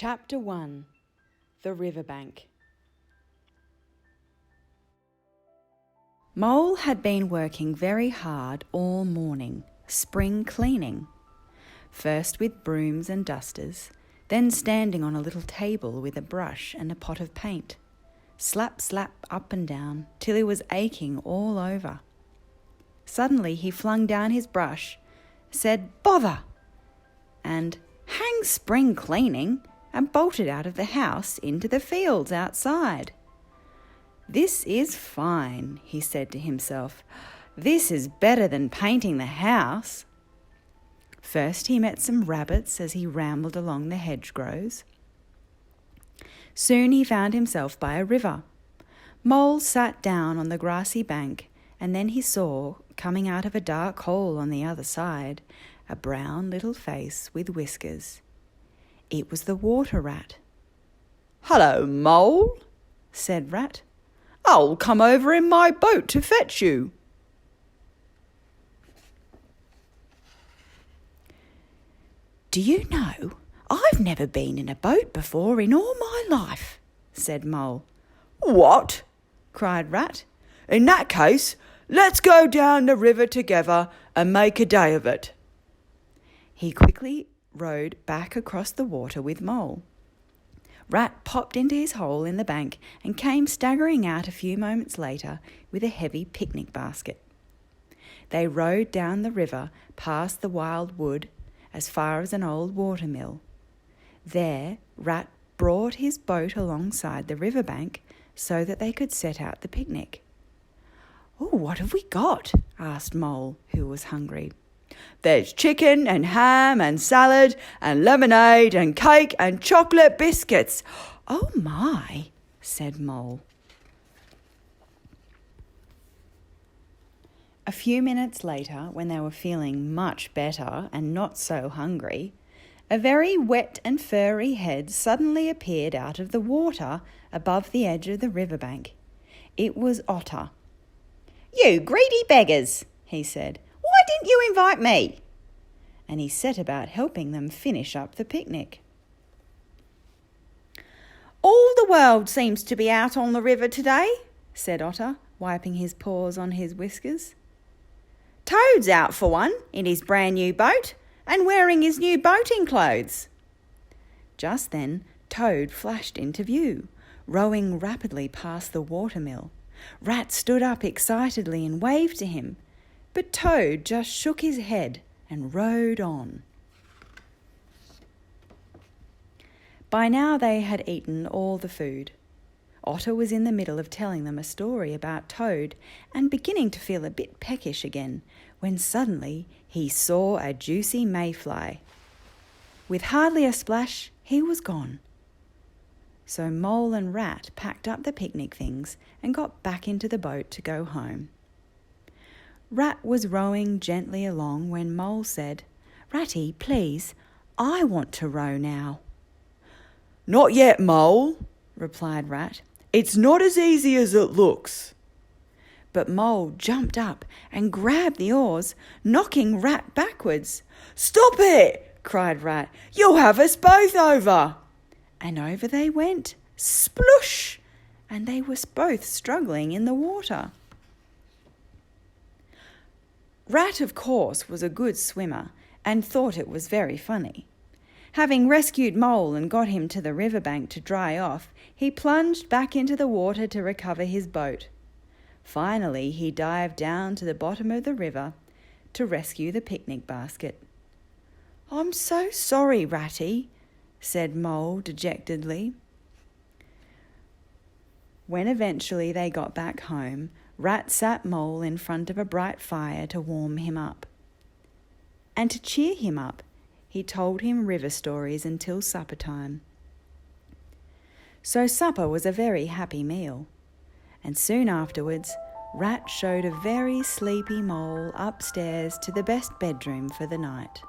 Chapter 1. The Riverbank. Mole had been working very hard all morning, spring cleaning. First with brooms and dusters, then standing on a little table with a brush and a pot of paint. Slap, slap, up and down, till he was aching all over. Suddenly he flung down his brush, said, "Bother!" and "Hang spring cleaning!" and bolted out of the house into the fields outside. "This is fine," he said to himself. "This is better than painting the house." First he met some rabbits as he rambled along the hedgerows. Soon he found himself by a river. Mole sat down on the grassy bank, and then he saw, coming out of a dark hole on the other side, a brown little face with whiskers. It was the water rat. "Hello, Mole," said Rat. "I'll come over in my boat to fetch you." "Do you know, I've never been in a boat before in all my life," said Mole. "What?" cried Rat. "In that case, let's go down the river together and make a day of it." He quickly rowed back across the water with Mole. Rat popped into his hole in the bank and came staggering out a few moments later with a heavy picnic basket. They rowed down the river past the wild wood as far as an old watermill. There, Rat brought his boat alongside the riverbank so that they could set out the picnic. "Oh, what have we got?" asked Mole, who was hungry. "There's chicken and ham and salad and lemonade and cake and chocolate biscuits." "Oh my," said Mole. A few minutes later, when they were feeling much better and not so hungry, a very wet and furry head suddenly appeared out of the water above the edge of the riverbank. It was Otter. "You greedy beggars," he said. "Why didn't you invite me?" And he set about helping them finish up the picnic. "All the world seems to be out on the river today," said Otter, wiping his paws on his whiskers. "Toad's out for one, in his brand new boat, and wearing his new boating clothes." Just then Toad flashed into view, rowing rapidly past the watermill. Rat stood up excitedly and waved to him, but Toad just shook his head and rowed on. By now they had eaten all the food. Otter was in the middle of telling them a story about Toad and beginning to feel a bit peckish again, when suddenly he saw a juicy mayfly. With hardly a splash, he was gone. So Mole and Rat packed up the picnic things and got back into the boat to go home. Rat was rowing gently along when Mole said, "Ratty, please, I want to row now." "Not yet, Mole," replied Rat. "It's not as easy as it looks." But Mole jumped up and grabbed the oars, knocking Rat backwards. "Stop it!" cried Rat. "You'll have us both over." And over they went, splush, and they were both struggling in the water. Rat, of course, was a good swimmer and thought it was very funny. Having rescued Mole and got him to the riverbank to dry off, he plunged back into the water to recover his boat. Finally, he dived down to the bottom of the river to rescue the picnic basket. "I'm so sorry, Ratty," said Mole dejectedly. When eventually they got back home, Rat sat Mole in front of a bright fire to warm him up. And to cheer him up, he told him river stories until supper time. So supper was a very happy meal, and soon afterwards Rat showed a very sleepy Mole upstairs to the best bedroom for the night.